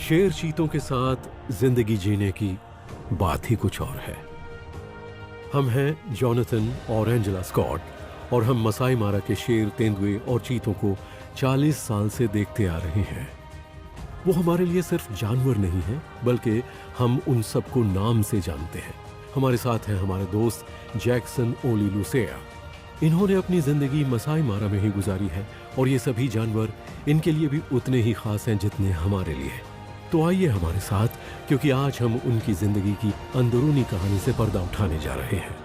शेर चीतों के साथ जिंदगी जीने की बात ही कुछ और है। हम हैं जॉनथन और एंजेला स्कॉट और हम मसाई मारा के शेर, तेंदुए और चीतों को 40 साल से देखते आ रहे हैं। वो हमारे लिए सिर्फ जानवर नहीं है, बल्कि हम उन सबको नाम से जानते हैं। हमारे साथ हैं हमारे दोस्त जैक्सन ओली लुसेया। इन्होंने अपनी जिंदगी मसाई मारा में ही गुजारी है और ये सभी जानवर इनके लिए भी उतने ही खास हैं जितने हमारे लिए। तो आइए हमारे साथ, क्योंकि आज हम उनकी जिंदगी की अंदरूनी कहानी से पर्दा उठाने जा रहे हैं।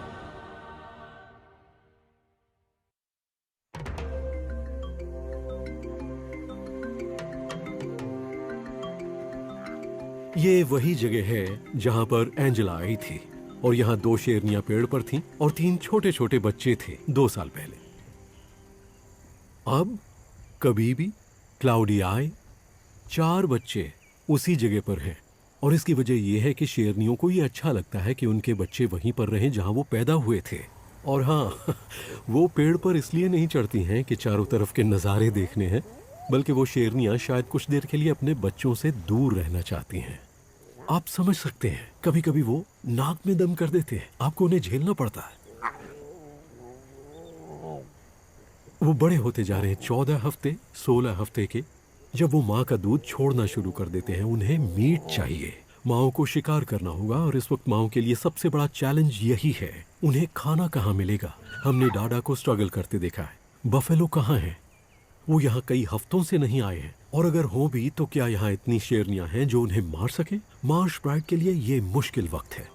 ये वही जगह है जहां पर एंजेला आई थी और यहाँ 2 शेरनियां पेड़ पर थीं और 3 छोटे छोटे बच्चे थे 2 साल पहले। अब कभी भी क्लाउडी आए 4 बच्चे उसी जगह पर हैं और इसकी वजह यह है कि शेरनियों को ये अच्छा लगता है कि उनके बच्चे वहीं पर रहें जहां वो पैदा हुए थे। और हाँ, वो पेड़ पर इसलिए नहीं चढ़ती हैं कि चारों तरफ के नज़ारे देखने हैं, बल्कि वो शेरनियां शायद कुछ देर के लिए अपने बच्चों से दूर रहना चाहती हैं। आप समझ सकते हैं, कभी कभी वो नाक में दम कर देते हैं, आपको उन्हें झेलना पड़ता है। वो बड़े होते जा रहे हैं, 14 हफ्ते 16 हफ्ते के। जब वो माँ का दूध छोड़ना शुरू कर देते हैं, उन्हें मीट चाहिए। माओ को शिकार करना होगा और इस वक्त माओ के लिए सबसे बड़ा चैलेंज यही है, उन्हें खाना कहाँ मिलेगा। हमने डाडा को स्ट्रगल करते देखा है। बफेलो कहाँ है? वो यहाँ कई हफ्तों से नहीं आए हैं, और अगर हो भी तो क्या यहाँ इतनी शेरनियां हैं जो उन्हें मार सके? मार्श ब्राइड के लिए ये मुश्किल वक्त है।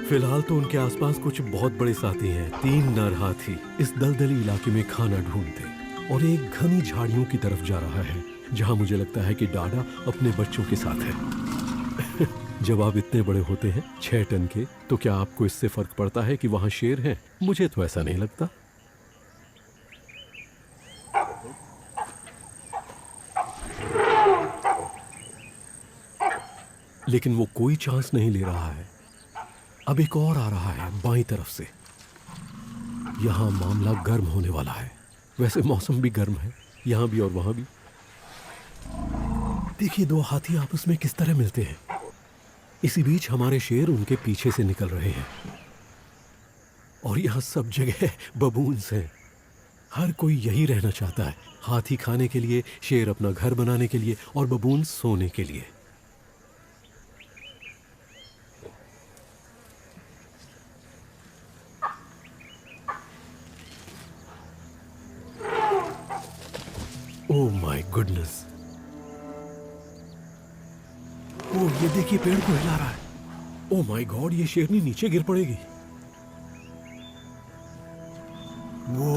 फिलहाल तो उनके आसपास कुछ बहुत बड़े साथी हैं। 3 नर हाथी इस दलदली इलाके में खाना ढूंढते और एक घनी झाड़ियों की तरफ जा रहा है, जहां मुझे लगता है कि डाडा अपने बच्चों के साथ है। जब आप इतने बड़े होते हैं 6 टन के, तो क्या आपको इससे फर्क पड़ता है कि वहां शेर हैं? मुझे तो ऐसा नहीं लगता। लेकिन वो कोई चांस नहीं ले रहा है। अब एक और आ रहा है बाईं तरफ से। यहां मामला गर्म होने वाला है। वैसे मौसम भी गर्म है, यहां भी और वहां भी। देखिए 2 हाथी आपस में किस तरह मिलते हैं। इसी बीच हमारे शेर उनके पीछे से निकल रहे हैं और यहां सब जगह बबून्स हैं। हर कोई यही रहना चाहता है, हाथी खाने के लिए, शेर अपना घर बनाने के लिए और बबून सोने के लिए। Oh my goodness! ओह, ये देखिए पेड़ को हिला रहा है। ओह माय गॉड, ये शेरनी नीचे गिर पड़ेगी। वो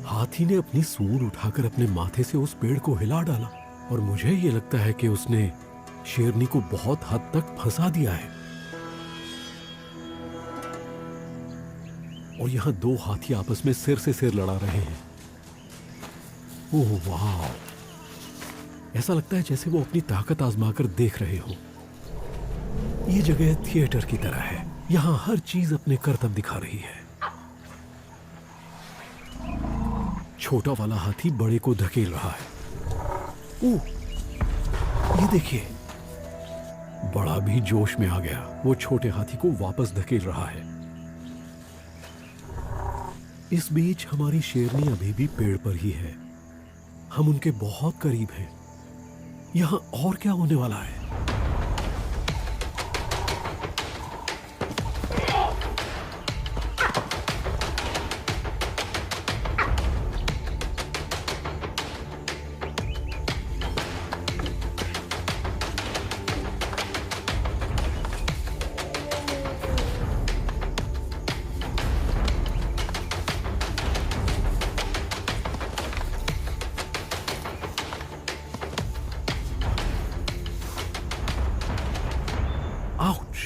हाथी ने अपनी सूंड उठाकर अपने माथे से उस पेड़ को हिला डाला और मुझे ये लगता है कि उसने शेरनी को बहुत हद तक फंसा दिया है। और यहां 2 हाथी आपस में सिर से सिर लड़ा रहे हैं। ओह वाह! ऐसा लगता है जैसे वो अपनी ताकत आजमाकर देख रहे हो। ये जगह थिएटर की तरह है, यहां हर चीज अपने करतब दिखा रही है। छोटा वाला हाथी बड़े को धकेल रहा है। ओह, ये देखिए, बड़ा भी जोश में आ गया। वो छोटे हाथी को वापस धकेल रहा है। इस बीच हमारी शेरनी अभी भी पेड़ पर ही है। हम उनके बहुत करीब हैं। यहां और क्या होने वाला है? आउच!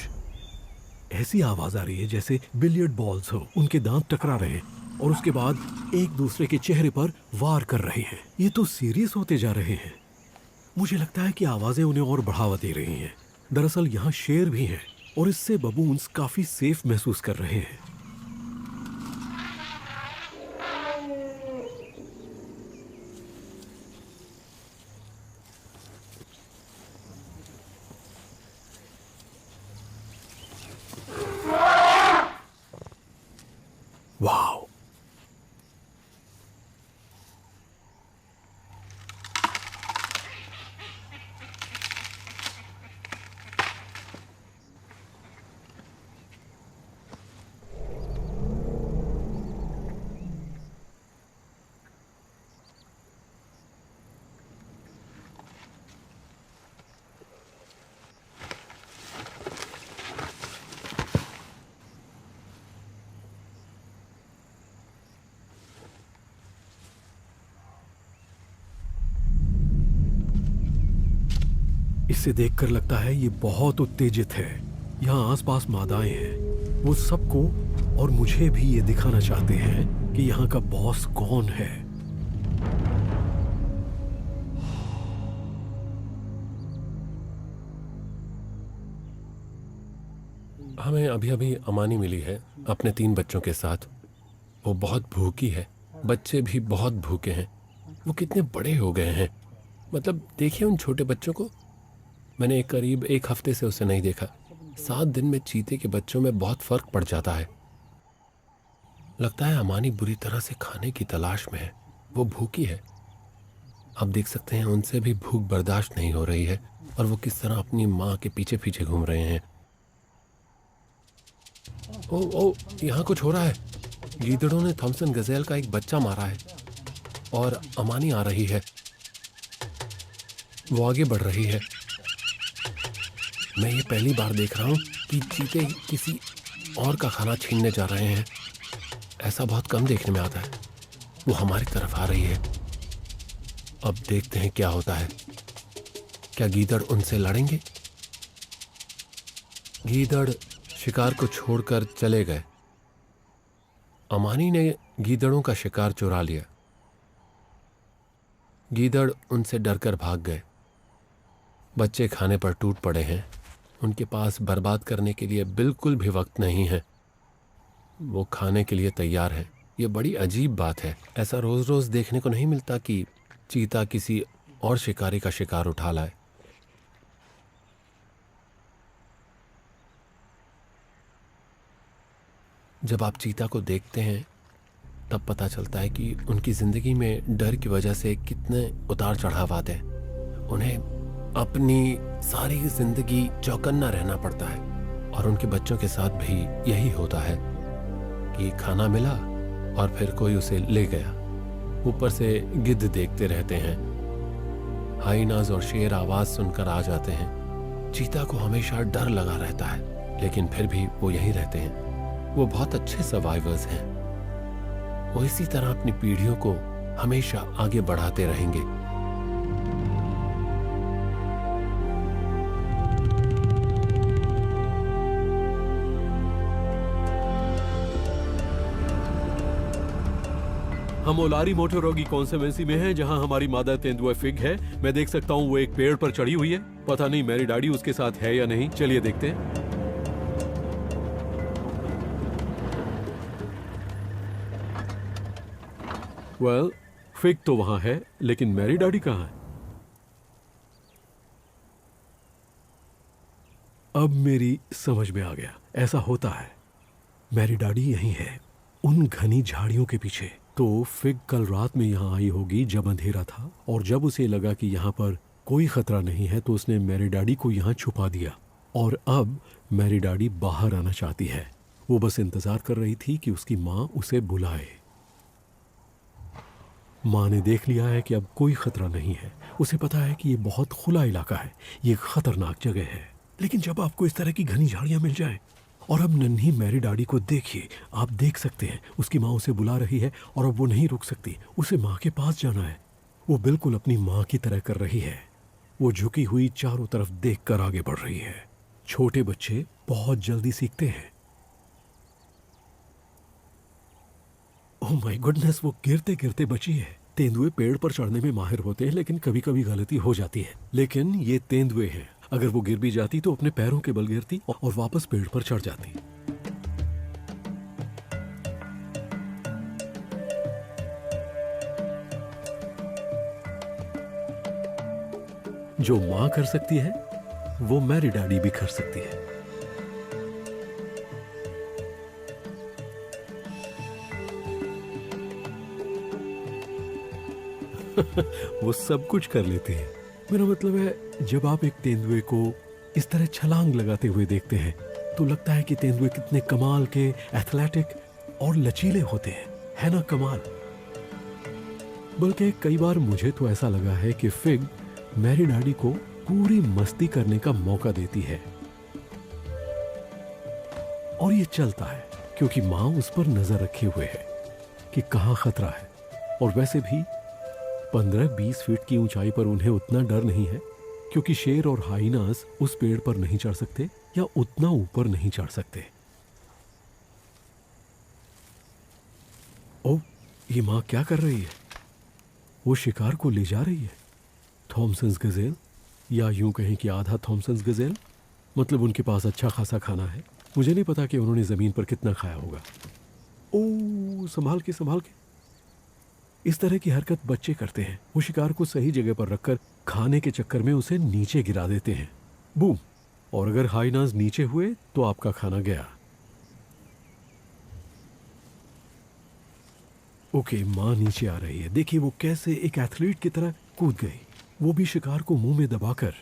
ऐसी आवाज आ रही है जैसे बिलियर्ड बॉल्स हो, उनके दांत टकरा रहे हैं और उसके बाद एक दूसरे के चेहरे पर वार कर रहे हैं। ये तो सीरियस होते जा रहे हैं। मुझे लगता है कि आवाजें उन्हें और बढ़ावा दे रही हैं। दरअसल यहाँ शेर भी हैं और इससे बबून्स काफी सेफ महसूस कर रहे हैं। इसे देखकर लगता है ये बहुत उत्तेजित है। यहाँ आसपास मादाएं हैं। वो सबको और मुझे भी ये दिखाना चाहते हैं कि यहाँ का बॉस कौन है। हमें अभी अभी अमानी मिली है अपने 3 बच्चों के साथ। वो बहुत भूखी है, बच्चे भी बहुत भूखे हैं। वो कितने बड़े हो गए हैं, मतलब देखिए उन छोटे बच्चों को। मैंने करीब 1 हफ्ते से उसे नहीं देखा। 7 दिन में चीते के बच्चों में बहुत फर्क पड़ जाता है। लगता है अमानी बुरी तरह से खाने की तलाश में है। वो भूखी है। आप देख सकते हैं उनसे भी भूख बर्दाश्त नहीं हो रही है और वो किस तरह अपनी माँ के पीछे पीछे घूम रहे हैं। ओ, यहाँ कुछ हो रहा है। गीदड़ों ने थॉमसन गजेल का एक बच्चा मारा है और अमानी आ रही है। वो आगे बढ़ रही है। मैं ये पहली बार देख रहा हूँ कि चीते किसी और का खाना छीनने जा रहे हैं। ऐसा बहुत कम देखने में आता है। वो हमारी तरफ आ रही है। अब देखते हैं क्या होता है। क्या गीदड़ उनसे लड़ेंगे? गीदड़ शिकार को छोड़कर चले गए। अमानी ने गीदड़ों का शिकार चुरा लिया। गीदड़ उनसे डरकर भाग गए। बच्चे खाने पर टूट पड़े हैं। उनके पास बर्बाद करने के लिए बिल्कुल भी वक्त नहीं है। वो खाने के लिए तैयार है। ये बड़ी अजीब बात है। ऐसा रोज रोज देखने को नहीं मिलता कि चीता किसी और शिकारी का शिकार उठा लाए। जब आप चीता को देखते हैं तब पता चलता है कि उनकी जिंदगी में डर की वजह से कितने उतार चढ़ाव आते हैं। उन्हें अपनी सारी जिंदगी चौकन्ना रहना पड़ता है और उनके बच्चों के साथ भी यही होता है कि खाना मिला और फिर कोई उसे ले गया। ऊपर से गिद्ध देखते रहते हैं। हाइनाज और शेर आवाज सुनकर आ जाते हैं। चीता को हमेशा डर लगा रहता है, लेकिन फिर भी वो यहीं रहते हैं। वो बहुत अच्छे सर्वाइवर्स हैं। वो इसी तरह अपनी पीढ़ियों को हमेशा आगे बढ़ाते रहेंगे। हम ओलारी मोटोरोगी कॉन्सेवेंसी में हैं, जहां हमारी मादा तेंदुआ फिग है। मैं देख सकता हूं वो एक पेड़ पर चढ़ी हुई है। पता नहीं मेरी डैडी उसके साथ है या नहीं। चलिए देखते हैं। वेल, फिग तो वहां है, लेकिन मेरी डैडी कहां है? अब मेरी समझ में आ गया। ऐसा होता है। मेरी डैडी यहीं है, उन घनी झाड़ियों के पीछे। तो फिग कल रात में यहाँ आई होगी जब अंधेरा था, और जब उसे लगा कि यहाँ पर कोई खतरा नहीं है तो उसने मेरी डैडी को यहाँ छुपा दिया। और अब मेरी डैडी बाहर आना चाहती है। वो बस इंतजार कर रही थी कि उसकी माँ उसे बुलाए। माँ ने देख लिया है कि अब कोई खतरा नहीं है। उसे पता है कि ये बहुत खुला इलाका है, ये खतरनाक जगह है। लेकिन जब आपको इस तरह की घनी झाड़ियां मिल जाएं, और अब नन्ही मेरी डैडी को देखिए, आप देख सकते हैं उसकी माँ उसे बुला रही है और अब वो नहीं रुक सकती। उसे माँ के पास जाना है। वो बिल्कुल अपनी माँ की तरह कर रही है। वो झुकी हुई चारों तरफ देखकर आगे बढ़ रही है। छोटे बच्चे बहुत जल्दी सीखते हैं। ओह माय गुडनेस, वो गिरते गिरते बची है। तेंदुए पेड़ पर चढ़ने में माहिर होते हैं, लेकिन कभी कभी गलती हो जाती है। लेकिन ये तेंदुए हैं। अगर वो गिर भी जाती तो अपने पैरों के बल गिरती और वापस पेड़ पर चढ़ जाती। जो मां कर सकती है वो मेरी डैडी भी कर सकती है। वो सब कुछ कर लेते हैं। मेरा मतलब है, जब आप एक तेंदुए को इस तरह छलांग लगाते हुए देखते हैं तो लगता है कि तेंदुए कितने कमाल के एथलेटिक और लचीले होते हैं, है ना? कमाल। बल्कि कई बार मुझे तो ऐसा लगा है कि फिग मेरी डैडी को पूरी मस्ती करने का मौका देती है। और ये चलता है क्योंकि माँ उस पर नजर रखे हुए है कि कहाँ खतरा है। और वैसे भी 15-20 फीट की ऊंचाई पर उन्हें उतना डर नहीं है। क्योंकि शेर और हाइनास उस पेड़ पर नहीं चढ़ सकते या उतना ऊपर नहीं चढ़ सकते। ओ, ये माँ क्या कर रही है? वो शिकार को ले जा रही है। थॉमसन्स गजेल, या यूं कहें कि आधा थॉमसन्स गजेल। मतलब उनके पास अच्छा खासा खाना है। मुझे नहीं पता कि उन्होंने ज़मीन पर कितना खाया होगा। ओ, संभाल के संभाल के। इस तरह की हरकत बच्चे करते हैं। वो शिकार को सही जगह पर रखकर खाने के चक्कर में उसे नीचे गिरा देते हैं। बूम! और अगर हाइनास नीचे हुए तो आपका खाना गया। ओके, माँ नीचे आ रही है। देखिए वो कैसे एक एथलीट की तरह कूद गई, वो भी शिकार को मुंह में दबाकर।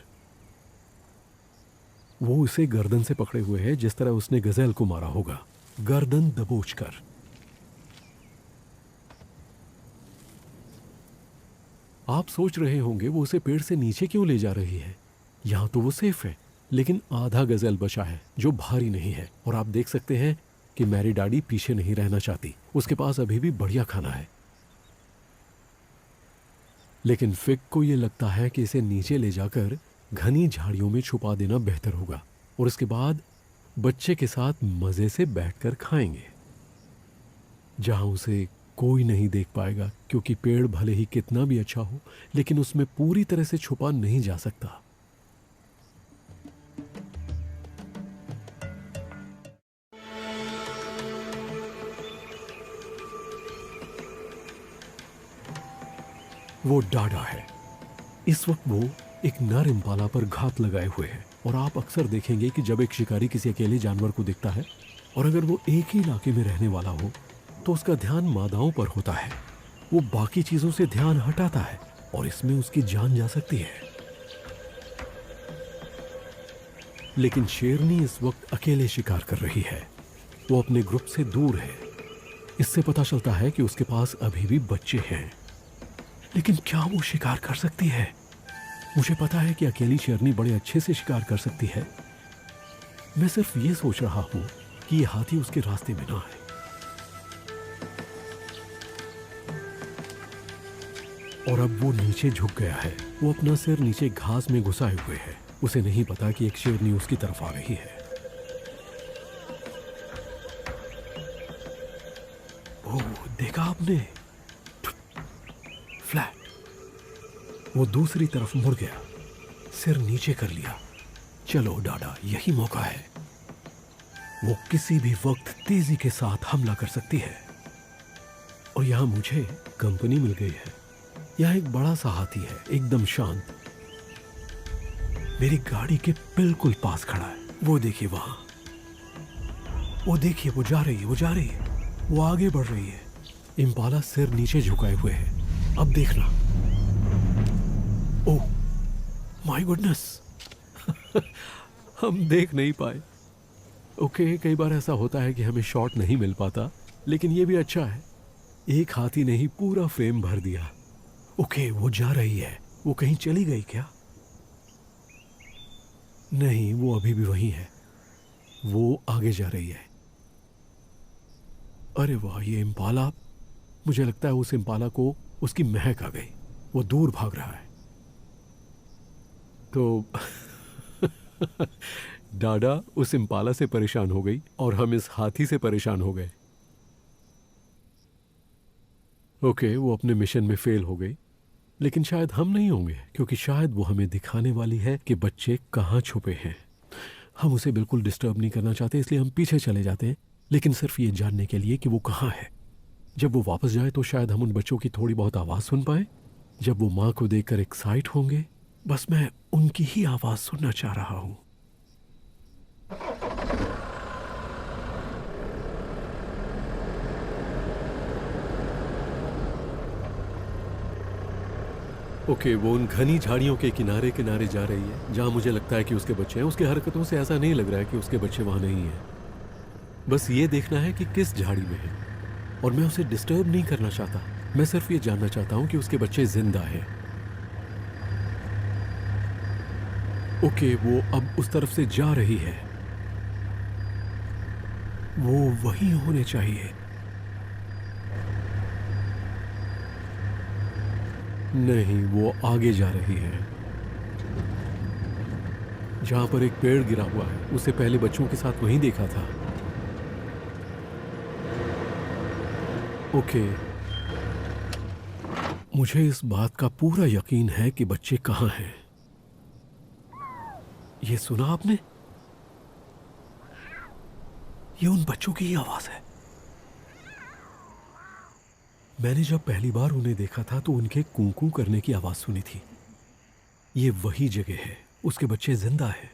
वो उसे गर्दन से पकड़े हुए है, जिस तरह उसने गजेल को मारा होगा, गर्दन दबोचकर। आप सोच रहे होंगे वो उसे पेड़ से नीचे क्यों ले जा रही है? यहां तो वो सेफ है, लेकिन आधा गजेल बचा है जो भारी नहीं है। और आप देख सकते हैं कि मैरी डैडी पीछे नहीं रहना चाहती। उसके पास अभी भी बढ़िया खाना है। लेकिन फिग को यह लगता है कि इसे नीचे ले जाकर घनी झाड़ियों में छुपा देना बेहतर होगा, और इसके बाद बच्चे के साथ मजे से बैठकर खाएंगे, जहां उसे कोई नहीं देख पाएगा, क्योंकि पेड़ भले ही कितना भी अच्छा हो, लेकिन उसमें पूरी तरह से छुपा नहीं जा सकता। वो डाडा है। इस वक्त वो एक नर इम्पाला पर घात लगाए हुए है। और आप अक्सर देखेंगे कि जब एक शिकारी किसी अकेले जानवर को दिखता है, और अगर वो एक ही इलाके में रहने वाला हो, तो उसका ध्यान मादाओं पर होता है। वो बाकी चीजों से ध्यान हटाता है, और इसमें उसकी जान जा सकती है। लेकिन शेरनी इस वक्त अकेले शिकार कर रही है। वो अपने ग्रुप से दूर है। इससे पता चलता है कि उसके पास अभी भी बच्चे हैं। लेकिन क्या वो शिकार कर सकती है? मुझे पता है कि अकेली शेरनी बड़े अच्छे से शिकार कर सकती है। मैं सिर्फ ये सोच रहा हूं कि ये हाथी उसके रास्ते में ना आए। और अब वो नीचे झुक गया है। वो अपना सिर नीचे घास में घुसाए हुए है। उसे नहीं पता कि एक शेरनी उसकी तरफ आ रही है। ओह, देखा आपने? फ्लैट। वो दूसरी तरफ मुड़ गया, सिर नीचे कर लिया। चलो डाडा, यही मौका है। वो किसी भी वक्त तेजी के साथ हमला कर सकती है। और यहां मुझे कंपनी मिल गई है। यह एक बड़ा सा हाथी है, एकदम शांत। मेरी गाड़ी के बिल्कुल पास खड़ा है। वो देखिए वहां, वो देखिए, वो जा रही है, वो जा रही है, वो आगे बढ़ रही है। इम्पाला सिर नीचे झुकाए हुए है। अब देखना। ओह माय गुडनेस, हम देख नहीं पाए। ओके, कई बार ऐसा होता है कि हमें शॉट नहीं मिल पाता, लेकिन ये भी अच्छा है। एक हाथी ने ही पूरा फ्रेम भर दिया। ओके, वो जा रही है। वो कहीं चली गई क्या? नहीं, वो अभी भी वहीं है। वो आगे जा रही है। अरे वाह, ये इम्पाला, मुझे लगता है उस इम्पाला को उसकी महक आ गई। वो दूर भाग रहा है। तो डाडा उस इम्पाला से परेशान हो गई और हम इस हाथी से परेशान हो गए। ओके, वो अपने मिशन में फेल हो गई, लेकिन शायद हम नहीं होंगे, क्योंकि शायद वो हमें दिखाने वाली है कि बच्चे कहाँ छुपे हैं। हम उसे बिल्कुल डिस्टर्ब नहीं करना चाहते, इसलिए हम पीछे चले जाते हैं, लेकिन सिर्फ ये जानने के लिए कि वो कहाँ है। जब वो वापस जाए तो शायद हम उन बच्चों की थोड़ी बहुत आवाज़ सुन पाए। जब वो माँ को देखकर एक्साइट होंगे, बस मैं उनकी ही आवाज़ सुनना चाह रहा हूँ। ओके, वो उन घनी झाड़ियों के किनारे किनारे जा रही है, जहाँ मुझे लगता है कि उसके बच्चे हैं। उसके हरकतों से ऐसा नहीं लग रहा है कि उसके बच्चे वहाँ नहीं हैं। बस ये देखना है कि किस झाड़ी में है, और मैं उसे डिस्टर्ब नहीं करना चाहता। मैं सिर्फ ये जानना चाहता हूँ कि उसके बच्चे जिंदा हैं। ओके, वो अब उस तरफ से जा रही है। वो वहीं होने चाहिए। नहीं, वो आगे जा रही है। जहां पर एक पेड़ गिरा हुआ है, उसे पहले बच्चों के साथ वहीं देखा था। ओके, मुझे इस बात का पूरा यकीन है कि बच्चे कहाँ हैं। ये सुना आपने? ये उन बच्चों की ही आवाज है। मैंने जब पहली बार उन्हें देखा था तो उनके कूं-कूं करने की आवाज सुनी थी। ये वही जगह है, उसके बच्चे जिंदा हैं।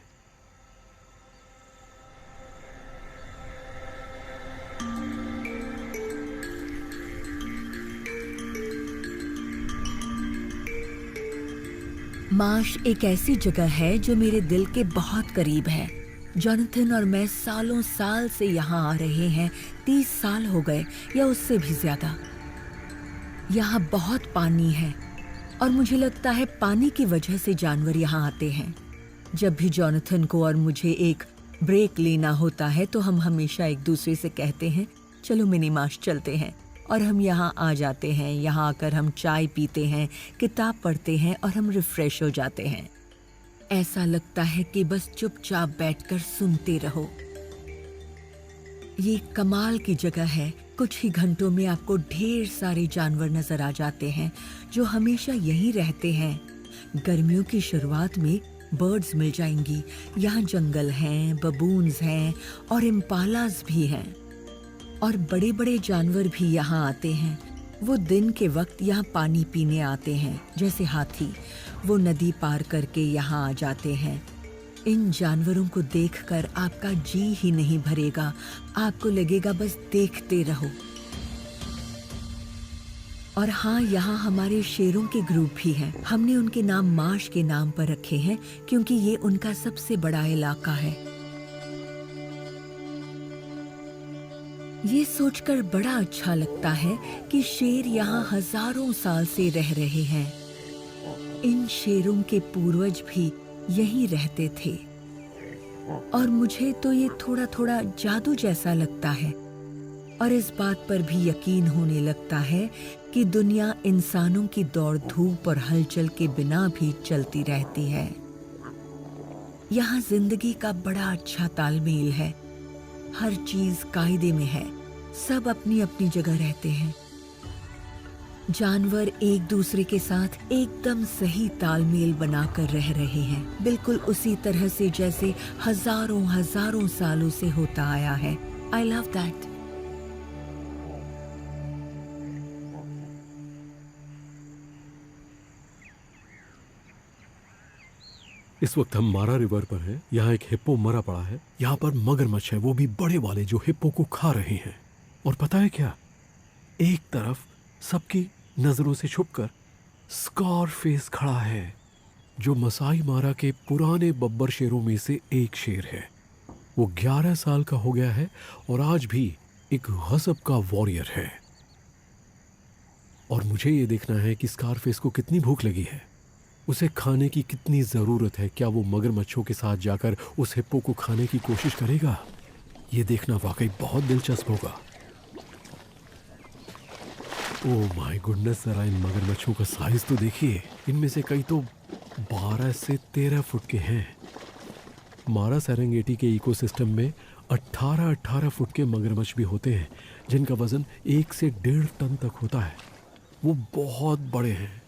मार्श एक ऐसी जगह है जो मेरे दिल के बहुत करीब है। जॉनथन और मैं सालों साल से यहाँ आ रहे हैं। 30 साल हो गए या उससे भी ज्यादा। यहाँ बहुत पानी है और मुझे लगता है पानी की वजह से जानवर यहाँ आते हैं। जब भी जॉनथन को और मुझे एक ब्रेक लेना होता है तो हम हमेशा एक दूसरे से कहते हैं, चलो मिनी मार्श चलते हैं। और हम यहाँ आ जाते हैं। यहाँ आकर हम चाय पीते हैं, किताब पढ़ते हैं और हम रिफ्रेश हो जाते हैं। ऐसा लगता है कि बस चुपचाप बैठकर सुनते रहो। ये कमाल की जगह है। कुछ ही घंटों में आपको ढेर सारे जानवर नजर आ जाते हैं जो हमेशा यहीं रहते हैं। गर्मियों की शुरुआत में बर्ड्स मिल जाएंगी। यहाँ जंगल हैं, बबून्स हैं और इम्पालास भी हैं। और बड़े बड़े जानवर भी यहाँ आते हैं। वो दिन के वक्त यहाँ पानी पीने आते हैं, जैसे हाथी। वो नदी पार करके यहाँ आ जाते हैं। इन जानवरों को देखकर आपका जी ही नहीं भरेगा। आपको लगेगा बस देखते रहो। और हाँ, यहाँ हमारे शेरों के ग्रुप भी हैं। हमने उनके नाम मार्श के नाम पर रखे हैं क्योंकि ये उनका सबसे बड़ा इलाका है। ये सोचकर बड़ा अच्छा लगता है कि शेर यहाँ हजारों साल से रह रहे हैं। इन शेरों के पूर्वज भी यहीं रहते थे। और मुझे तो ये थोड़ा थोड़ा जादू जैसा लगता है। और इस बात पर भी यकीन होने लगता है कि दुनिया इंसानों की दौड़ धूप और हलचल के बिना भी चलती रहती है। यहाँ जिंदगी का बड़ा अच्छा तालमेल है। हर चीज कायदे में है। सब अपनी अपनी जगह रहते हैं। जानवर एक दूसरे के साथ एकदम सही तालमेल बनाकर रह रहे हैं, बिल्कुल उसी तरह से जैसे हजारों हजारों सालों से होता आया है। I love that. इस वक्त हम मारा रिवर पर हैं। यहाँ एक हिप्पो मरा पड़ा है। यहाँ पर मगरमच्छ है, वो भी बड़े वाले, जो हिप्पो को खा रहे हैं। और पता है क्या, एक तरफ सबकी नजरों से छुपकर स्कारफेस खड़ा है, जो मसाई मारा के पुराने बब्बर शेरों में से एक शेर है। वो 11 साल का हो गया है और आज भी एक गजब का वॉरियर है। और मुझे ये देखना है कि स्कारफेस को कितनी भूख लगी है, उसे खाने की कितनी जरूरत है। क्या वो मगरमच्छों के साथ जाकर उस हिप्पो को खाने की कोशिश करेगा? ये देखना वाकई बहुत दिलचस्प होगा। ओह माय गुडनेस, जरा इन मगरमच्छों का साइज तो देखिए। इनमें से कई तो 12 से 13 फुट के हैं। मारा सेरेंगेटी के इकोसिस्टम में 18 फुट के मगरमच्छ भी होते हैं, जिनका वजन 1 से 1.5 टन तक होता है। वो बहुत बड़े हैं,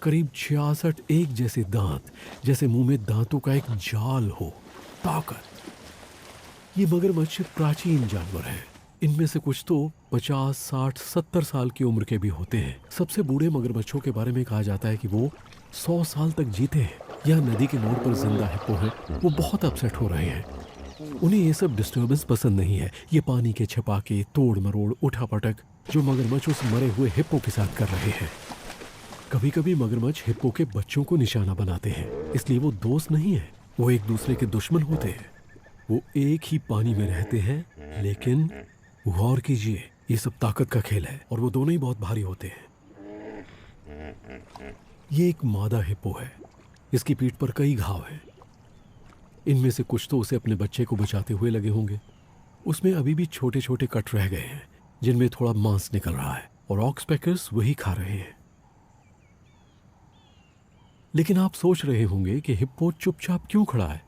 करीब 66 एक जैसे दांत, जैसे मुंह में दांतों का एक जाल हो। ताकत। ये मगरमच्छ प्राचीन जानवर हैं। इनमें से कुछ तो 50, 60, 70 साल की उम्र के भी होते हैं। सबसे बूढ़े मगरमच्छों के बारे में कहा जाता है कि वो 100 साल तक जीते हैं। यह नदी के मोड़ पर जिंदा हिप्पो हैं। वो बहुत अपसेट हो रहे हैं। उन्हें ये सब डिस्टर्बेंस पसंद नहीं है। ये पानी के छपाके, तोड़ मरोड़, उठापटक जो मगरमच्छ उस मरे हुए हिप्पो के साथ कर रहे हैं। कभी कभी मगरमच्छ हिप्पो के बच्चों को निशाना बनाते हैं, इसलिए वो दोस्त नहीं है, वो एक दूसरे के दुश्मन होते हैं। वो एक ही पानी में रहते हैं, लेकिन गौर कीजिए, ये सब ताकत का खेल है और वो दोनों ही बहुत भारी होते हैं। ये एक मादा हिप्पो है। इसकी पीठ पर कई घाव हैं। इनमें से कुछ तो उसे अपने बच्चे को बचाते हुए लगे होंगे। उसमें अभी भी छोटे छोटे कट रह गए हैं, जिनमें थोड़ा मांस निकल रहा है, और ऑक्सपेकर्स वही खा रहे हैं। लेकिन आप सोच रहे होंगे कि हिप्पो चुपचाप क्यों खड़ा है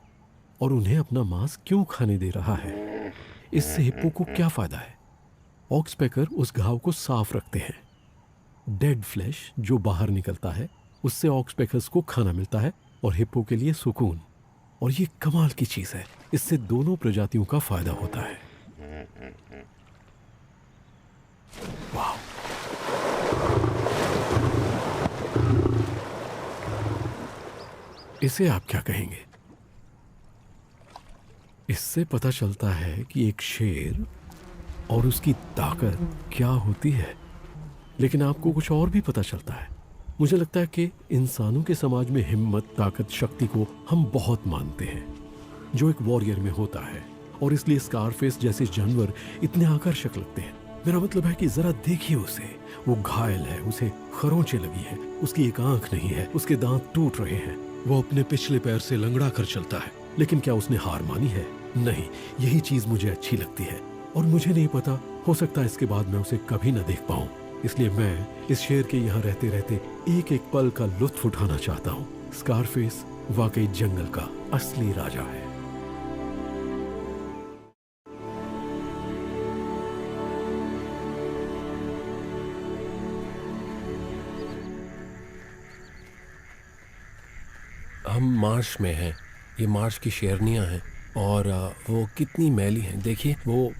और उन्हें अपना मांस क्यों खाने दे रहा है। इससे हिप्पो को क्या फायदा है? ऑक्सपेकर उस घाव को साफ रखते हैं। डेड फ्लैश जो बाहर निकलता है उससे ऑक्सपेकर्स को खाना मिलता है और हिप्पो के लिए सुकून। और ये कमाल की चीज है, इससे दोनों प्रजातियों का फायदा होता है। वाह! इसे आप क्या कहेंगे? इससे पता चलता है कि एक शेर और उसकी ताकत क्या होती है। लेकिन आपको कुछ और भी पता चलता है। मुझे लगता है कि इंसानों के समाज में हिम्मत, ताकत, शक्ति को हम बहुत मानते हैं जो एक वॉरियर में होता है, और इसलिए स्कारफेस जैसे जानवर इतने आकर्षक लगते हैं। मेरा मतलब है कि जरा देखिए उसे, वो घायल है, उसे खरोंचें लगी हैं, उसकी एक आंख नहीं है, उसके दांत टूट रहे हैं, वो अपने पिछले पैर से लंगड़ा कर चलता है। लेकिन क्या उसने हार मानी है? नहीं। यही चीज मुझे अच्छी लगती है और मुझे नहीं पता, हो सकता है इसके बाद मैं उसे कभी न देख पाऊं। इसलिए मैं इस शेर के यहाँ रहते रहते एक एक पल का लुत्फ उठाना चाहता हूँ। स्कारफेस वाकई जंगल का असली राजा है। हम मार्श में हैं। ये मार्श की शेरनियां हैं और वो कितनी मैली हैं। देखिए, वो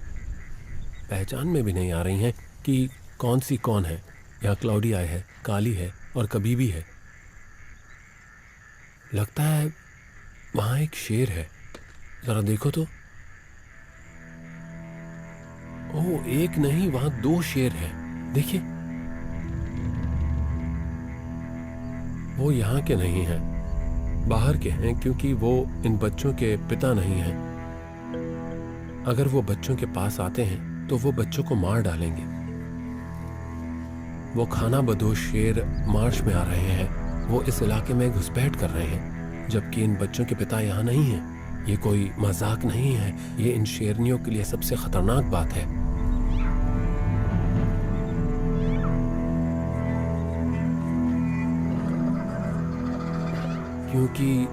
पहचान में भी नहीं आ रही हैं कि कौन सी कौन है। यहाँ क्लाउडी आई है, काली है और कबीबी है। लगता है वहाँ एक शेर है, जरा देखो तो। ओह, एक नहीं, वहाँ 2 शेर हैं। देखिए, वो यहाँ के नहीं हैं, बाहर के हैं, क्योंकि वो इन बच्चों के पिता नहीं हैं। अगर वो बच्चों के पास आते हैं तो वो बच्चों को मार डालेंगे। वो खाना बदोश शेर मार्श में आ रहे हैं। वो इस इलाके में घुसपैठ कर रहे हैं, जबकि इन बच्चों के पिता यहाँ नहीं हैं। ये कोई मजाक नहीं है, ये इन शेरनियों के लिए सबसे खतरनाक बात है। क्योंकि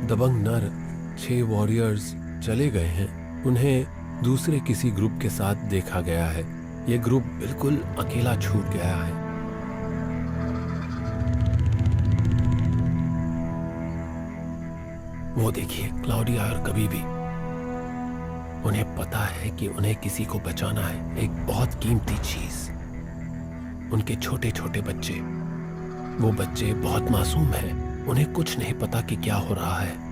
दबंग नर 6 वॉरियर्स चले गए हैं, उन्हें दूसरे किसी ग्रुप के साथ देखा गया है। ये ग्रुप बिल्कुल अकेला छूट गया है। वो देखिए, क्लाउडिया और कबीबी। उन्हें पता है कि उन्हें किसी को बचाना है, एक बहुत कीमती चीज। उनके छोटे छोटे बच्चे, वो बच्चे बहुत मासूम हैं, उन्हें कुछ नहीं पता कि क्या हो रहा है।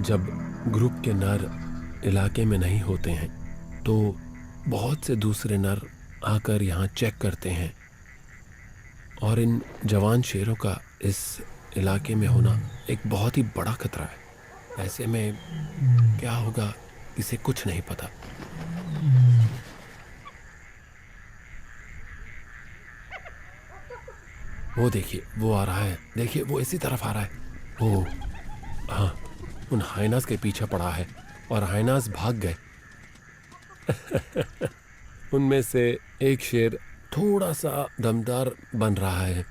जब ग्रुप के नर इलाके में नहीं होते हैं तो बहुत से दूसरे नर आकर यहाँ चेक करते हैं, और इन जवान शेरों का इस इलाके में होना एक बहुत ही बड़ा खतरा है। ऐसे में क्या होगा इसे कुछ नहीं पता। वो देखिए, वो आ रहा है। देखिए, वो इसी तरफ आ रहा है। ओ हाँ, उन हाइनास के पीछे पड़ा है और हाइनास भाग गए। उनमें से एक शेर थोड़ा सा दमदार बन रहा है।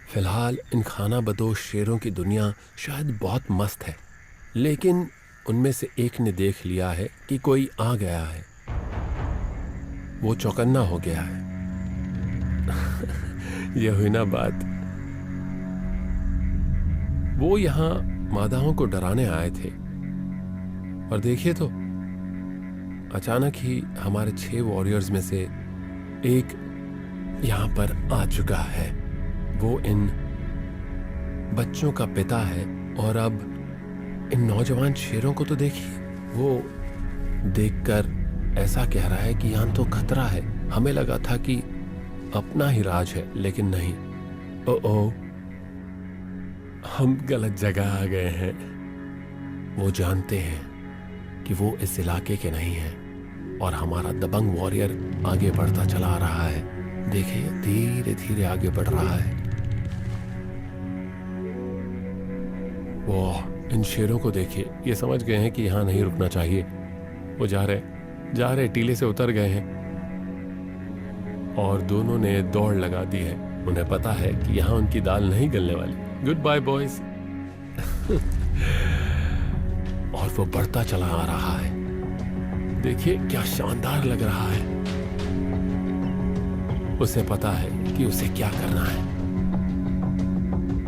फिलहाल इन खाना बदोश शेरों की दुनिया शायद बहुत मस्त है, लेकिन उनमें से एक ने देख लिया है कि कोई आ गया है। वो चौकन्ना हो गया है। यह हुई ना बात। वो यहाँ मादाओं को डराने आए थे, और देखिए तो अचानक ही हमारे 6 वॉरियर्स में से एक यहाँ पर आ चुका है। वो इन बच्चों का पिता है, और अब इन नौजवान शेरों को तो देखिए। वो देखकर ऐसा कह रहा है कि यहाँ तो खतरा है। हमें लगा था कि अपना ही राज है, लेकिन नहीं। ओ, हम गलत जगह आ गए हैं। वो जानते हैं कि वो इस इलाके के नहीं हैं और हमारा दबंग वॉरियर आगे बढ़ता चला आ रहा है। देखिए धीरे धीरे आगे बढ़ रहा है। वो इन शेरों को देखिए, ये समझ गए हैं कि यहाँ नहीं रुकना चाहिए। वो जा रहे टीले से उतर गए हैं और दोनों ने दौड़ लगा दी है। उन्हें पता है कि यहाँ उनकी दाल नहीं गलने वाली। Goodbye boys. और वो बढ़ता चला आ रहा है। देखिए क्या शानदार लग रहा है। उसे पता है कि उसे क्या करना है।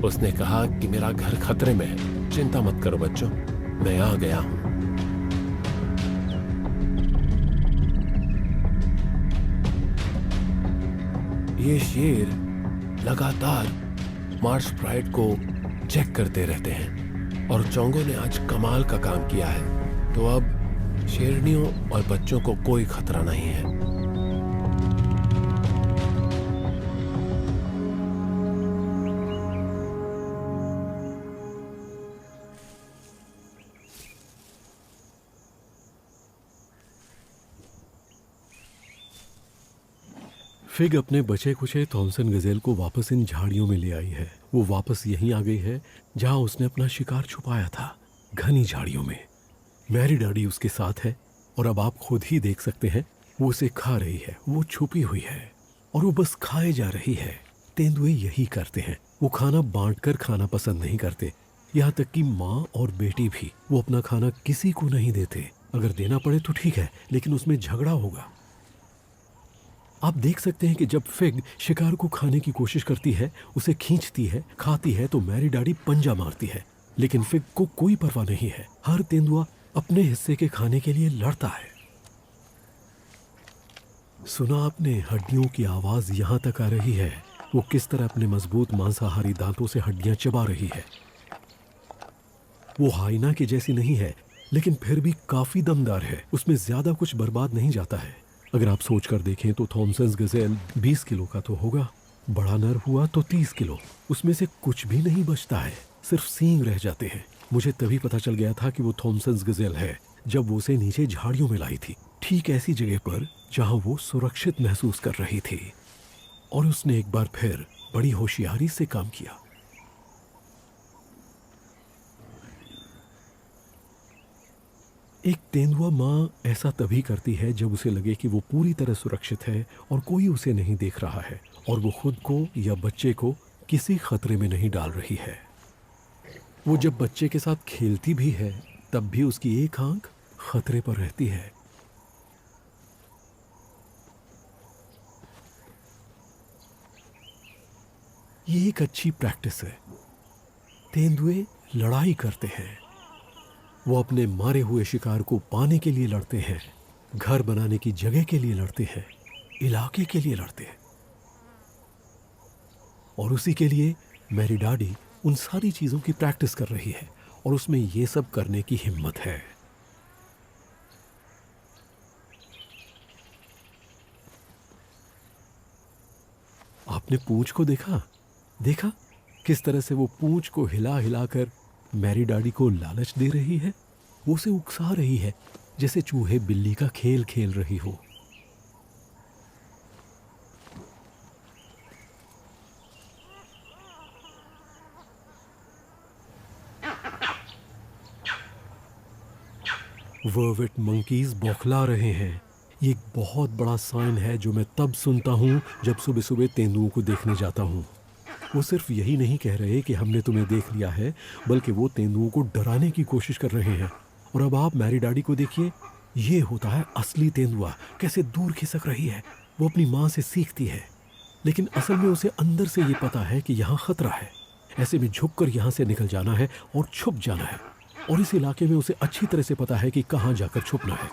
उसने कहा कि मेरा घर खतरे में है, चिंता मत करो बच्चों, मैं आ गया हूं। ये शेर लगातार मार्श प्राइड को चेक करते रहते हैं और चोंगो ने आज कमाल का काम किया है। तो अब शेरनियों और बच्चों को कोई खतरा नहीं है। फिग अपने बचे कुचे थॉमसन गजेल को वापस इन झाड़ियों में ले आई है। वो वापस यहीं आ गई है जहां उसने अपना शिकार छुपाया था, घनी झाड़ियों में। मैरी डैडी उसके साथ है और अब आप खुद ही देख सकते हैं वो उसे खा रही है। वो छुपी हुई है और वो बस खाए जा रही है। तेंदुए यही करते हैं, वो खाना बांटकर खाना पसंद नहीं करते। यहाँ तक कि माँ और बेटी भी। वो अपना खाना किसी को नहीं देते। अगर देना पड़े तो ठीक है, लेकिन उसमें झगड़ा होगा। आप देख सकते हैं कि जब फिग शिकार को खाने की कोशिश करती है, उसे खींचती है, खाती है, तो मैरी डैडी पंजा मारती है। लेकिन फिग को कोई परवाह नहीं है। हर तेंदुआ अपने हिस्से के खाने के लिए लड़ता है। सुना आपने हड्डियों की आवाज यहां तक आ रही है। वो किस तरह अपने मजबूत मांसाहारी दांतों से हड्डियां चबा रही है। वो हाइना की जैसी नहीं है, लेकिन फिर भी काफी दमदार है। उसमें ज्यादा कुछ बर्बाद नहीं जाता है। अगर आप सोच कर देखें तो थॉमसन गजेल 20 किलो का तो होगा। बड़ा नर हुआ तो 30 किलो। उसमें से कुछ भी नहीं बचता है, सिर्फ सींग रह जाते हैं। मुझे तभी पता चल गया था कि वो थॉमसन गजेल है जब वो उसे नीचे झाड़ियों में लाई थी, ठीक ऐसी जगह पर जहां वो सुरक्षित महसूस कर रही थी। और उसने एक बार फिर बड़ी होशियारी से काम किया। एक तेंदुआ माँ ऐसा तभी करती है जब उसे लगे कि वो पूरी तरह सुरक्षित है और कोई उसे नहीं देख रहा है और वो खुद को या बच्चे को किसी खतरे में नहीं डाल रही है। वो जब बच्चे के साथ खेलती भी है तब भी उसकी एक आंख खतरे पर रहती है। ये एक अच्छी प्रैक्टिस है। तेंदुए लड़ाई करते हैं। वो अपने मारे हुए शिकार को पाने के लिए लड़ते हैं, घर बनाने की जगह के लिए लड़ते हैं, इलाके के लिए लड़ते हैं। और उसी के लिए मैरी डैडी उन सारी चीजों की प्रैक्टिस कर रही है और उसमें ये सब करने की हिम्मत है। आपने पूंछ को देखा किस तरह से वो पूंछ को हिला हिलाकर मैरी डैडी को लालच दे रही है। वो उसे उकसा रही है जैसे चूहे बिल्ली का खेल खेल रही हो। वर्वेट मंकीज बौखला रहे हैं। ये एक बहुत बड़ा साइन है जो मैं तब सुनता हूँ जब सुबह सुबह तेंदुओं को देखने जाता हूँ। वो सिर्फ यही नहीं कह रहे कि हमने तुम्हें देख लिया है, बल्कि वो तेंदुओं को डराने की कोशिश कर रहे हैं। और अब आप मैरी डैडी को देखिए, ये होता है असली तेंदुआ, कैसे दूर खिसक रही है। वो अपनी माँ से सीखती है, लेकिन असल में उसे अंदर से ये पता है कि यहाँ खतरा है। ऐसे में झुककर यहाँ से निकल जाना है और छुप जाना है। और इस इलाके में उसे अच्छी तरह से पता है कि कहाँ जाकर छुपना है।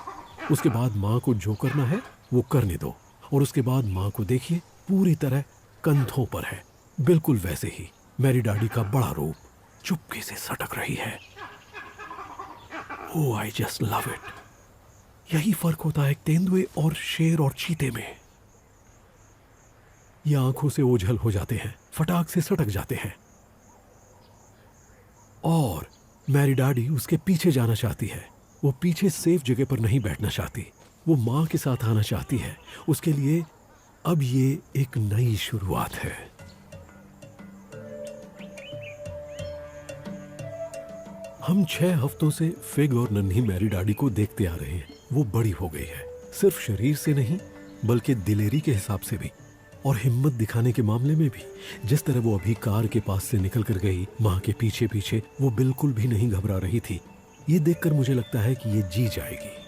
उसके बाद माँ को जो करना है वो करने दो। और उसके बाद माँ को देखिए, पूरी तरह कंधों पर है, बिल्कुल वैसे ही मैरी डैडी का बड़ा रूप चुपके से सटक रही है। ओह, आई जस्ट लव इट। यही फर्क होता है तेंदुए और शेर और चीते में। ये आंखों से ओझल हो जाते हैं, फटाक से सटक जाते हैं। और मैरी डैडी उसके पीछे जाना चाहती है, वो पीछे सेफ जगह पर नहीं बैठना चाहती, वो माँ के साथ आना चाहती है। उसके लिए अब ये एक नई शुरुआत है। हम 6 हफ्तों से फिग और नन्ही मैरी डाडी को देखते आ रहे हैं। वो बड़ी हो गई है, सिर्फ शरीर से नहीं बल्कि दिलेरी के हिसाब से भी और हिम्मत दिखाने के मामले में भी। जिस तरह वो अभी कार के पास से निकल कर गई माँ के पीछे पीछे, वो बिल्कुल भी नहीं घबरा रही थी। ये देखकर मुझे लगता है कि ये जी जाएगी।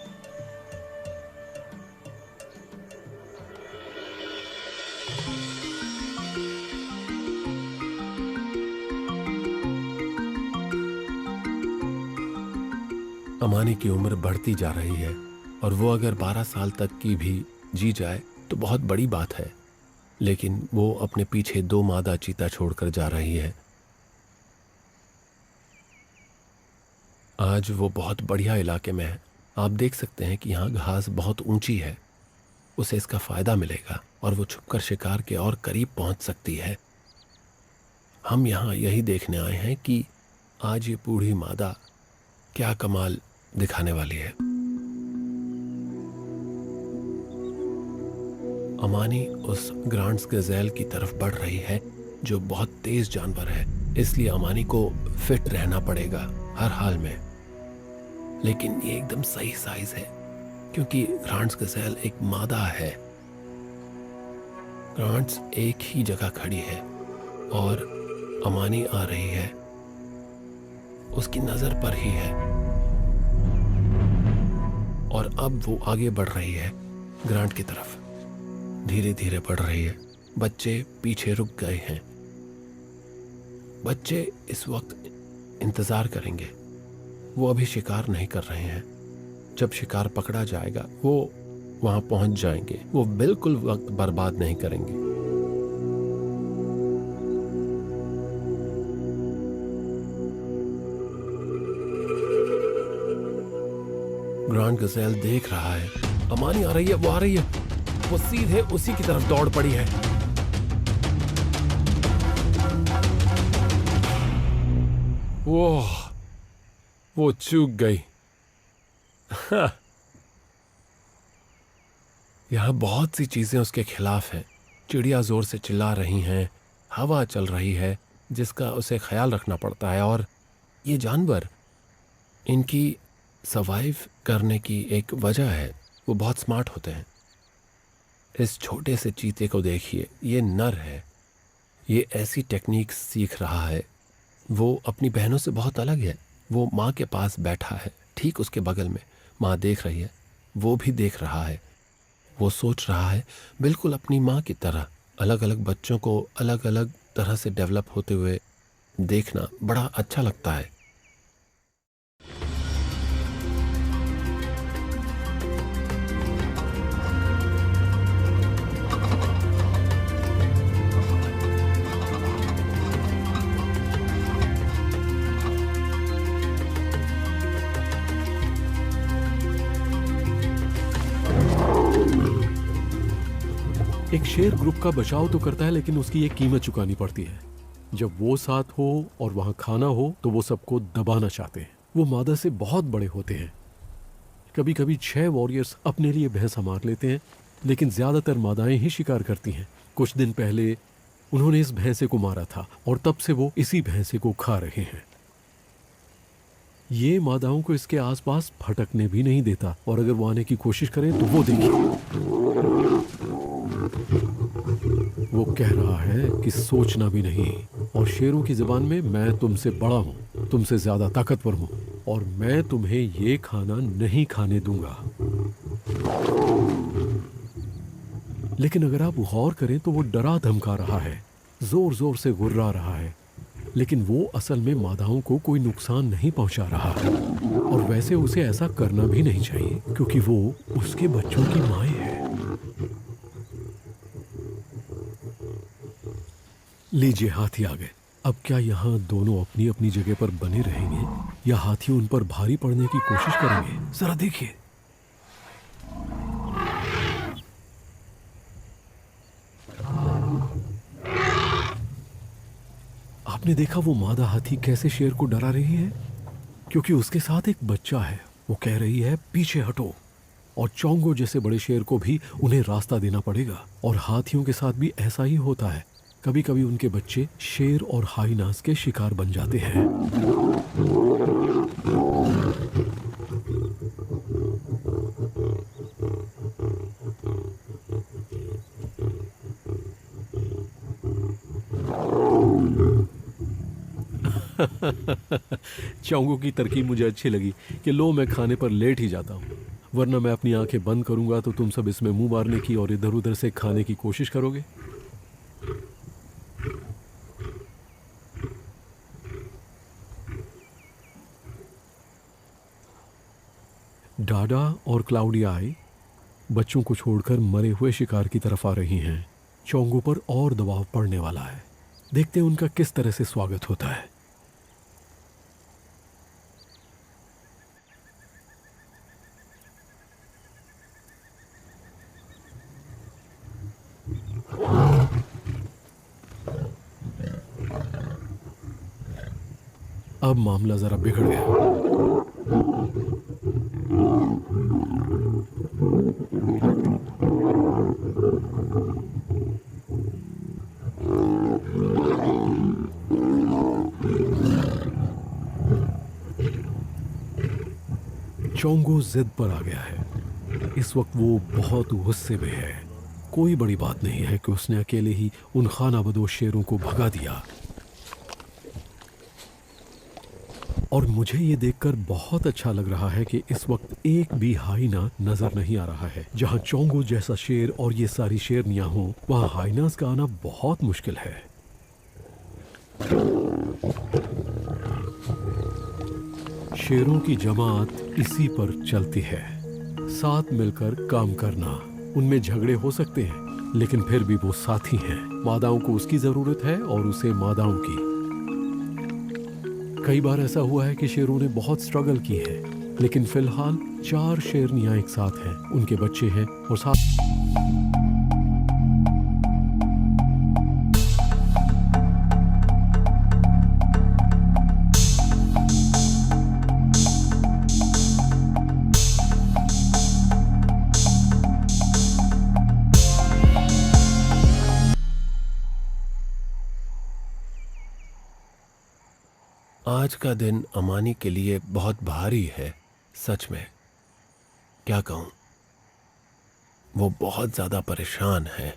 अमानी की उम्र बढ़ती जा रही है और वो अगर 12 साल तक की भी जी जाए तो बहुत बड़ी बात है, लेकिन वो अपने पीछे 2 मादा चीता छोड़कर जा रही है। आज वो बहुत बढ़िया इलाके में है। आप देख सकते हैं कि यहाँ घास बहुत ऊंची है। उसे इसका फायदा मिलेगा और वो छुपकर शिकार के और करीब पहुंच सकती है। हम यहाँ यही देखने आए हैं कि आज ये बूढ़ी मादा क्या कमाल दिखाने वाली है। अमानी उस ग्रांड्स गज़ेल की तरफ बढ़ रही है जो बहुत तेज जानवर है, इसलिए अमानी को फिट रहना पड़ेगा हर हाल में। लेकिन ये एकदम सही साइज है क्योंकि ग्रांड्स गज़ेल एक मादा है। ग्रांड्स एक ही जगह खड़ी है और अमानी आ रही है, उसकी नजर पर ही है और अब वो आगे बढ़ रही है ग्रांट की तरफ, धीरे धीरे बढ़ रही है। बच्चे पीछे रुक गए हैं। बच्चे इस वक्त इंतजार करेंगे, वो अभी शिकार नहीं कर रहे हैं। जब शिकार पकड़ा जाएगा वो वहां पहुंच जाएंगे। वो बिल्कुल वक्त बर्बाद नहीं करेंगे। ग्रांड गज़ेल देख रहा है अमानी आ रही है, वो आ रही है। वो सीधे उसी की तरफ दौड़ पड़ी है। वो चूक गई। यहां बहुत सी चीजें उसके खिलाफ हैं। चिड़िया जोर से चिल्ला रही हैं, हवा चल रही है जिसका उसे ख्याल रखना पड़ता है, और ये जानवर, इनकी सर्वाइव करने की एक वजह है, वो बहुत स्मार्ट होते हैं। इस छोटे से चीते को देखिए, ये नर है, ये ऐसी टेक्निक सीख रहा है। वो अपनी बहनों से बहुत अलग है। वो माँ के पास बैठा है, ठीक उसके बगल में माँ देख रही है, वो भी देख रहा है। वो सोच रहा है बिल्कुल अपनी माँ की तरह। अलग अलग बच्चों को अलग अलग तरह से डेवलप होते हुए देखना बड़ा अच्छा लगता है। एक शेर ग्रुप का बचाव तो करता है, लेकिन उसकी एक कीमत चुकानी पड़ती है। जब वो साथ हो और वहां खाना हो तो वो सबको दबाना चाहते हैं। वो मादा से बहुत बड़े होते हैं। कभी कभी 6 वॉरियर्स अपने लिए भैंसा मार लेते हैं, लेकिन ज्यादातर मादाएं ही शिकार करती हैं। कुछ दिन पहले उन्होंने इस भैंसे को मारा था और तब से वो इसी भैंसे को खा रहे हैं। ये मादाओं को इसके आसपास भटकने भी नहीं देता, और अगर वो आने की कोशिश करें तो वो देखिए, वो कह रहा है कि सोचना भी नहीं। और शेरों की जुबान में, मैं तुमसे बड़ा हूं, तुमसे ज्यादा ताकतवर हूं, और मैं तुम्हें ये खाना नहीं खाने दूंगा। लेकिन अगर आप गौर करें तो वो डरा धमका रहा है, जोर जोर से गुर्रा रहा है, लेकिन वो असल में मादाओं को कोई नुकसान नहीं पहुंचा रहा है। और वैसे उसे ऐसा करना भी नहीं चाहिए क्योंकि वो उसके बच्चों की माँ है। लीजिए, हाथी आ गए। अब क्या यहाँ दोनों अपनी अपनी जगह पर बने रहेंगे या हाथी उन पर भारी पड़ने की कोशिश करेंगे? जरा देखिए। आपने देखा वो मादा हाथी कैसे शेर को डरा रही है? क्योंकि उसके साथ एक बच्चा है वो कह रही है पीछे हटो। और चोंगो जैसे बड़े शेर को भी उन्हें रास्ता देना पड़ेगा। और हाथियों के साथ भी ऐसा ही होता है, कभी कभी उनके बच्चे शेर और हाइनास के शिकार बन जाते हैं। चोंगो की तरकीब मुझे अच्छी लगी कि लो मैं खाने पर लेट ही जाता हूँ, वरना मैं अपनी आंखें बंद करूंगा तो तुम सब इसमें मुंह मारने की और इधर उधर से खाने की कोशिश करोगे। डाडा और क्लाउडी आई बच्चों को छोड़कर मरे हुए शिकार की तरफ आ रही हैं। चोंगो पर और दबाव पड़ने वाला है। देखते हैं उनका किस तरह से स्वागत होता है। अब मामला जरा बिगड़ गया। चोंगो जिद पर आ गया है। इस वक्त वो बहुत गुस्से में है। कोई बड़ी बात नहीं है कि उसने अकेले ही उन खानाबदोश शेरों को भगा दिया। और मुझे ये देखकर बहुत अच्छा लग रहा है कि इस वक्त एक भी हाइना नजर नहीं आ रहा है। जहां चोंगो जैसा शेर और ये सारी शेरनियां हों, वहां हाइनास का आना बहुत मुश्किल है। शेरों की जमात इसी पर चलती है। साथ मिलकर काम करना। उनमें झगड़े हो सकते हैं, लेकिन फिर भी वो साथी हैं। मादाओं को उसकी जरूरत है और उसे मादाओं की। कई बार ऐसा हुआ है कि शेरों ने बहुत स्ट्रगल की है, लेकिन फिलहाल 4 शेरनियां एक साथ हैं, उनके बच्चे हैं और साथ। आज का दिन अमानी के लिए बहुत भारी है। सच में क्या कहूँ, वो बहुत ज़्यादा परेशान है।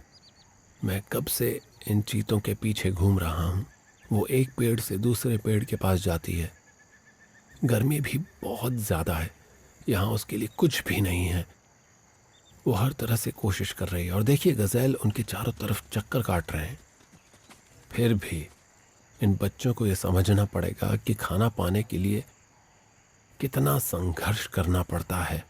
मैं कब से इन चीतों के पीछे घूम रहा हूँ। वो एक पेड़ से दूसरे पेड़ के पास जाती है। गर्मी भी बहुत ज़्यादा है, यहाँ उसके लिए कुछ भी नहीं है। वो हर तरह से कोशिश कर रही है। और देखिए, गज़ैल उनके चारों तरफ चक्कर काट रहे हैं। फिर भी इन बच्चों को ये समझना पड़ेगा कि खाना पाने के लिए कितना संघर्ष करना पड़ता है।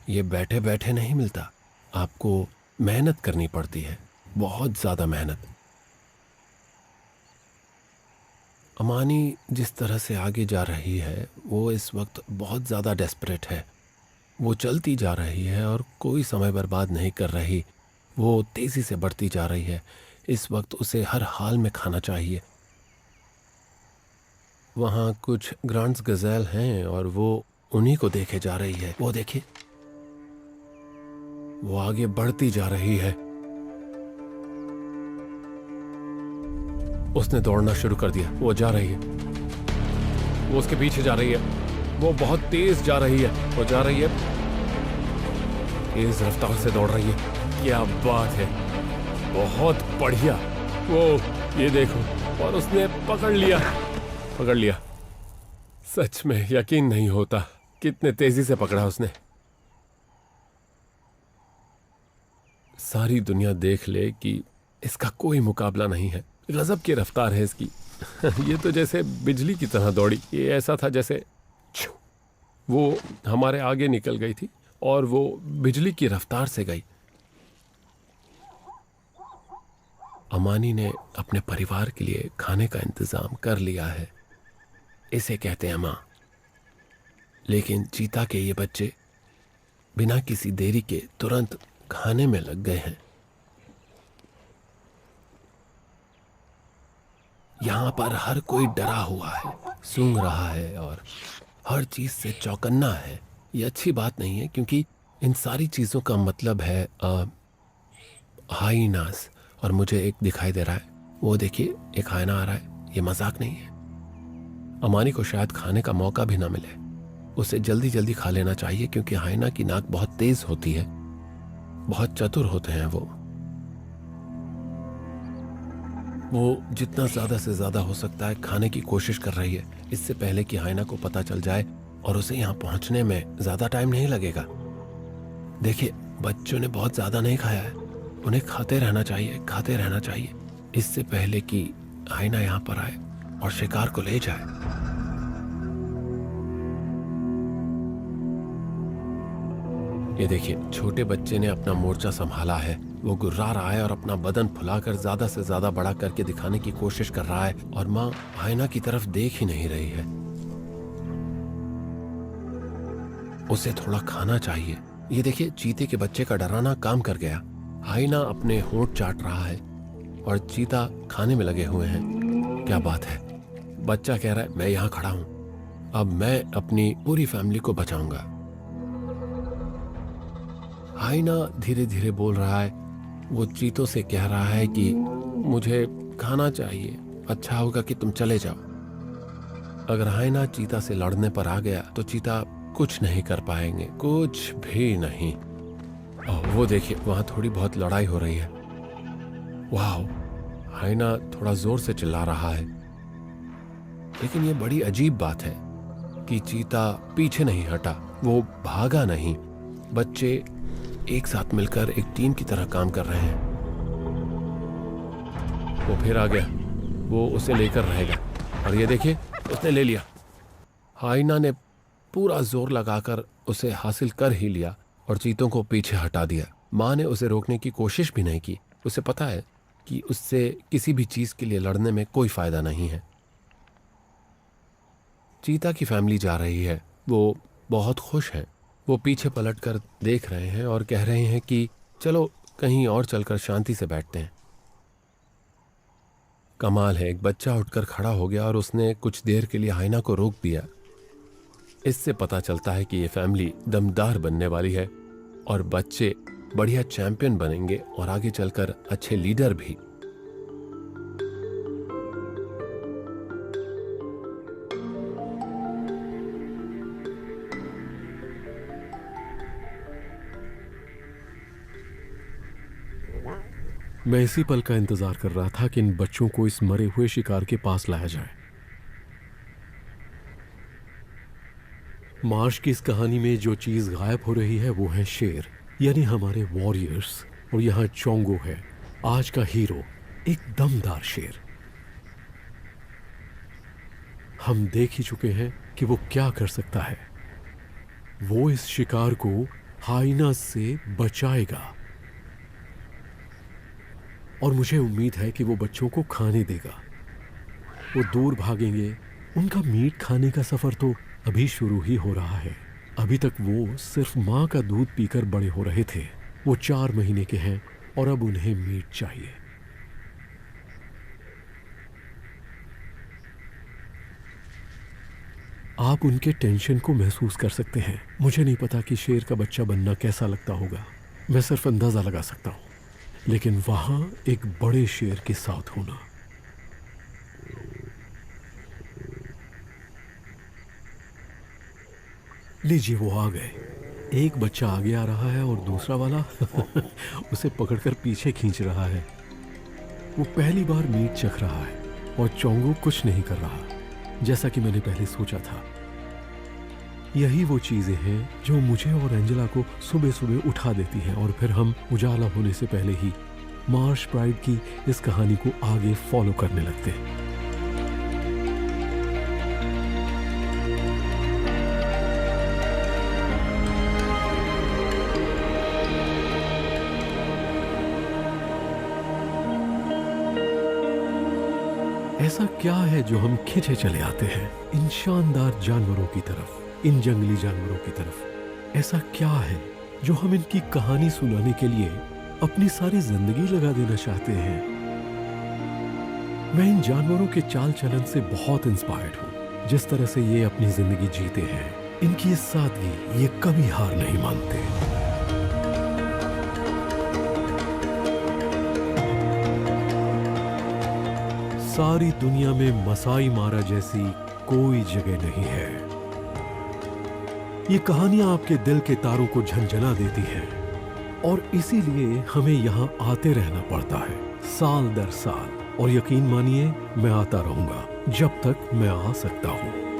ये बैठे बैठे नहीं मिलता, आपको मेहनत करनी पड़ती है, बहुत ज़्यादा मेहनत। अमानी जिस तरह से आगे जा रही है, वो इस वक्त बहुत ज़्यादा डेस्परेट है। वो चलती जा रही है और कोई समय बर्बाद नहीं कर रही। वो तेज़ी से बढ़ती जा रही है। इस वक्त उसे हर हाल में खाना चाहिए। वहाँ कुछ ग्रांड्स गज़ैल हैं और वो उन्हीं को देखे जा रही है। वो देखिए, वो आगे बढ़ती जा रही है। उसने दौड़ना शुरू कर दिया। वो जा रही है, वो उसके पीछे जा रही है। वो बहुत तेज जा रही है। वो जा रही है, तेज रफ्तार से दौड़ रही है। क्या बात है, बहुत बढ़िया। वो ये देखो, और उसने पकड़ लिया। सच में यकीन नहीं होता कितने तेजी से पकड़ा उसने। सारी दुनिया देख ले कि इसका कोई मुकाबला नहीं है। गजब की रफ्तार है इसकी। ये तो जैसे बिजली की तरह दौड़ी। ये ऐसा था जैसे वो हमारे आगे निकल गई थी और वो बिजली की रफ्तार से गई। अमानी ने अपने परिवार के लिए खाने का इंतजाम कर लिया है। इसे कहते हैं माँ। लेकिन चीता के ये बच्चे बिना किसी देरी के तुरंत खाने में लग गए हैं। यहाँ पर हर कोई डरा हुआ है, सूंघ रहा है और हर चीज से चौकन्ना है। ये अच्छी बात नहीं है, क्योंकि इन सारी चीज़ों का मतलब है हाइनास। और मुझे एक दिखाई दे रहा है, वो देखिए एक हाइना आ रहा है। ये मजाक नहीं है। अमानी को शायद खाने का मौका भी ना मिले। उसे जल्दी जल्दी खा लेना चाहिए, क्योंकि हाइना की नाक बहुत तेज होती है, बहुत चतुर होते हैं वो जितना ज्यादा से ज्यादा हो सकता है खाने की कोशिश कर रही है, इससे पहले कि हाइना को पता चल जाए, और उसे यहाँ पहुंचने में ज्यादा टाइम नहीं लगेगा। देखिए बच्चों ने बहुत ज्यादा नहीं खाया है, उन्हें खाते रहना चाहिए, खाते रहना चाहिए, इससे पहले कि हाइना यहाँ पर आए और शिकार को ले जाए। ये देखिए छोटे बच्चे ने अपना मोर्चा संभाला है। वो गुर्रा रहा है और अपना बदन फुलाकर ज्यादा से ज्यादा बड़ा करके दिखाने की कोशिश कर रहा है, और माँ हाइना की तरफ देख ही नहीं रही है। उसे थोड़ा खाना चाहिए। ये देखिए चीते के बच्चे का डराना काम कर गया। हाइना अपने होंठ चाट रहा है और चीता खाने में लगे हुए हैं। क्या बात है, बच्चा कह रहा है मैं यहाँ खड़ा हूं, अब मैं अपनी पूरी फैमिली को बचाऊंगा। हाइना धीरे धीरे बोल रहा है। वो चीतों से कह रहा है कि मुझे खाना चाहिए, अच्छा होगा कि तुम चले जाओ। अगर हाइना चीता से लड़ने पर आ गया तो चीता कुछ नहीं कर पाएंगे, कुछ भी नहीं। वो देखिए वहां थोड़ी बहुत लड़ाई हो रही है। वाह, हाइना थोड़ा जोर से चिल्ला रहा है। लेकिन ये बड़ी अजीब बात है कि चीता पीछे नहीं हटा, वो भागा नहीं। बच्चे एक साथ मिलकर एक टीम की तरह काम कर रहे हैं। वो फिर आ गया, वो उसे लेकर रहेगा, और ये देखिए उसने ले लिया। हाइना ने पूरा जोर लगाकर उसे हासिल कर ही लिया और चीतों को पीछे हटा दिया। माँ ने उसे रोकने की कोशिश भी नहीं की। उसे पता है कि उससे किसी भी चीज के लिए लड़ने में कोई फायदा नहीं है। चीता की फैमिली जा रही है, वो बहुत खुश है। वो पीछे पलटकर देख रहे हैं और कह रहे हैं कि चलो कहीं और चलकर शांति से बैठते हैं। कमाल है, एक बच्चा उठकर खड़ा हो गया और उसने कुछ देर के लिए हाइना को रोक दिया। इससे पता चलता है कि ये फैमिली दमदार बनने वाली है और बच्चे बढ़िया चैंपियन बनेंगे और आगे चलकर अच्छे लीडर भी। मैं इसी पल का इंतजार कर रहा था कि इन बच्चों को इस मरे हुए शिकार के पास लाया जाए। मार्श की इस कहानी में जो चीज गायब हो रही है वो है शेर, यानी हमारे वॉरियर्स। और यहाँ चोंगो है आज का हीरो, एक दमदार शेर। हम देख ही चुके हैं कि वो क्या कर सकता है। वो इस शिकार को हाइना से बचाएगा और मुझे उम्मीद है कि वो बच्चों को खाने देगा। वो दूर भागेंगे। उनका मीट खाने का सफर तो अभी शुरू ही हो रहा है। अभी तक वो सिर्फ माँ का दूध पीकर बड़े हो रहे थे। वो 4 महीने के हैं और अब उन्हें मीट चाहिए। आप उनके टेंशन को महसूस कर सकते हैं। मुझे नहीं पता कि शेर का बच्चा बनना कैसा लगता होगा, मैं सिर्फ अंदाजा लगा सकता हूं। लेकिन वहां एक बड़े शेर के साथ होना, लीजिए वो आ गए। एक बच्चा आगे आ रहा है और दूसरा वाला उसे पकड़कर पीछे खींच रहा है। वो पहली बार मीट चख रहा है और चोंगो कुछ नहीं कर रहा, जैसा कि मैंने पहले सोचा था। यही वो चीजें हैं जो मुझे और एंजेला को सुबह सुबह उठा देती हैं और फिर हम उजाला होने से पहले ही मार्श प्राइड की इस कहानी को आगे फॉलो करने लगते हैं। ऐसा क्या है जो हम खिंचे चले आते हैं इन शानदार जानवरों की तरफ, इन जंगली जानवरों की तरफ? ऐसा क्या है जो हम इनकी कहानी सुनाने के लिए अपनी सारी जिंदगी लगा देना चाहते हैं? मैं इन जानवरों के चाल चलन से बहुत इंस्पायर्ड हूँ। जिस तरह से ये अपनी जिंदगी जीते हैं, इनकी ये सादगी, ये कभी हार नहीं मानते। सारी दुनिया में मसाई मारा जैसी कोई जगह नहीं है। ये कहानियां आपके दिल के तारों को झंझना देती हैं और इसीलिए हमें यहाँ आते रहना पड़ता है, साल दर साल। और यकीन मानिए, मैं आता रहूंगा जब तक मैं आ सकता हूँ।